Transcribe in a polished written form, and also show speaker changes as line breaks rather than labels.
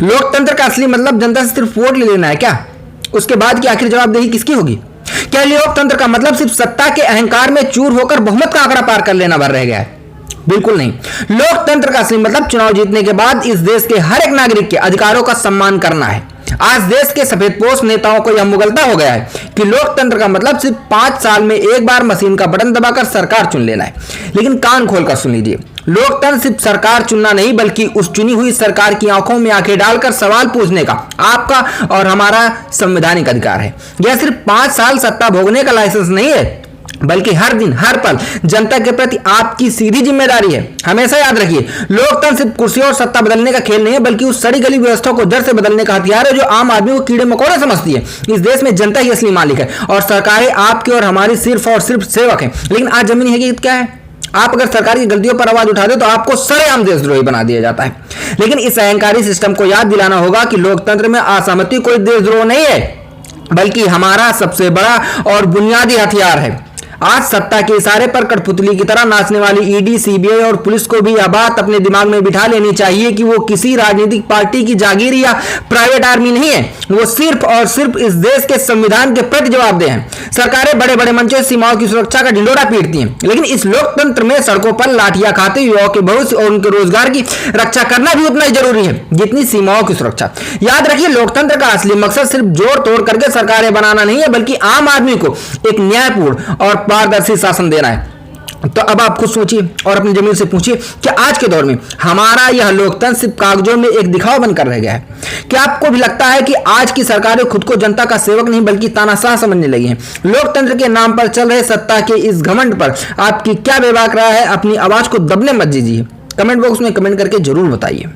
लोकतंत्र का असली मतलब जनता से सिर्फ वोट ले लेना है क्या? उसके बाद की आखिर जवाबदेही किसकी होगी? क्या लोकतंत्र का मतलब सिर्फ सत्ता के अहंकार में चूर होकर बहुमत का आंकड़ा पार कर लेना भर रह गया है? बिल्कुल नहीं। लोकतंत्र का असली मतलब चुनाव जीतने के बाद इस देश के हर एक नागरिक के अधिकारों का सम्मान करना है। आज देश के सफेदपोश नेताओं को यह मुगलता हो गया है कि लोकतंत्र का मतलब सिर्फ 5 साल में एक बार मशीन का बटन दबाकर सरकार चुन लेना है। लेकिन कान खोलकर सुन लीजिए, लोकतंत्र सिर्फ सरकार चुनना नहीं बल्कि उस चुनी हुई सरकार की आंखों में आंखें डालकर सवाल पूछने का आपका और हमारा संवैधानिक अधिकार है। यह सिर्फ 5 साल सत्ता भोगने का लाइसेंस नहीं है बल्कि हर दिन हर पल जनता के प्रति आपकी सीधी जिम्मेदारी है। हमेशा याद रखिए, लोकतंत्र सिर्फ कुर्सी और सत्ता बदलने का खेल नहीं है बल्कि उस सड़ी गली व्यवस्था को जड़ से बदलने का हथियार है जो आम आदमी को कीड़े मकोड़े समझती है। इस देश में जनता ही असली मालिक है और सरकारें आपकी और हमारी सिर्फ और सिर्फ सेवक है। लेकिन आज जमीन है कि क्या है? आप अगर सरकार की गलतियों पर आवाज उठा दे तो आपको सरेआम देशद्रोही बना दिया जाता है। लेकिन इस अहंकारी सिस्टम को याद दिलाना होगा कि लोकतंत्र में असहमति कोई देशद्रोह नहीं है बल्कि हमारा सबसे बड़ा और बुनियादी हथियार है। आज सत्ता के इशारे पर कठपुतली की तरह नाचने वाली ईडी, सीबीआई और पुलिस को भी यह बात अपने दिमाग में बिठा लेनी चाहिए कि वो किसी राजनीतिक पार्टी की जागीर या प्राइवेट आर्मी नहीं है। वो सिर्फ और सिर्फ इस देश के संविधान के प्रति जवाबदेह हैं। सरकारें बड़े बड़े मंचों से सीमाओं की सुरक्षा का ढिंढोरा पीटती हैं, लेकिन इस लोकतंत्र में सड़कों पर लाठियां खाते युवाओं के भविष्य और उनके रोजगार की रक्षा करना भी उतना ही जरूरी है जितनी सीमाओं की सुरक्षा। याद रखिए, लोकतंत्र का असली मकसद सिर्फ जोड़ तोड़ करके सरकारें बनाना नहीं है बल्कि आम आदमी को एक न्यायपूर्ण और पारदर्शी शासन देना है। तो अब आप खुद सोचिए और अपनी जमीन से पूछिए कि आज के दौर में हमारा यह लोकतंत्र सिर्फ कागजों में एक दिखावा बनकर रह गया है? क्या आपको भी लगता है कि आज की सरकारें खुद को जनता का सेवक नहीं बल्कि तानाशाह समझने लगी हैं? लोकतंत्र के नाम पर चल रहे सत्ता के इस घमंड पर आपकी क्या बेबाक राय है? अपनी आवाज को दबने मत दीजिए। कमेंट बॉक्स में कमेंट करके जरूर बताइए।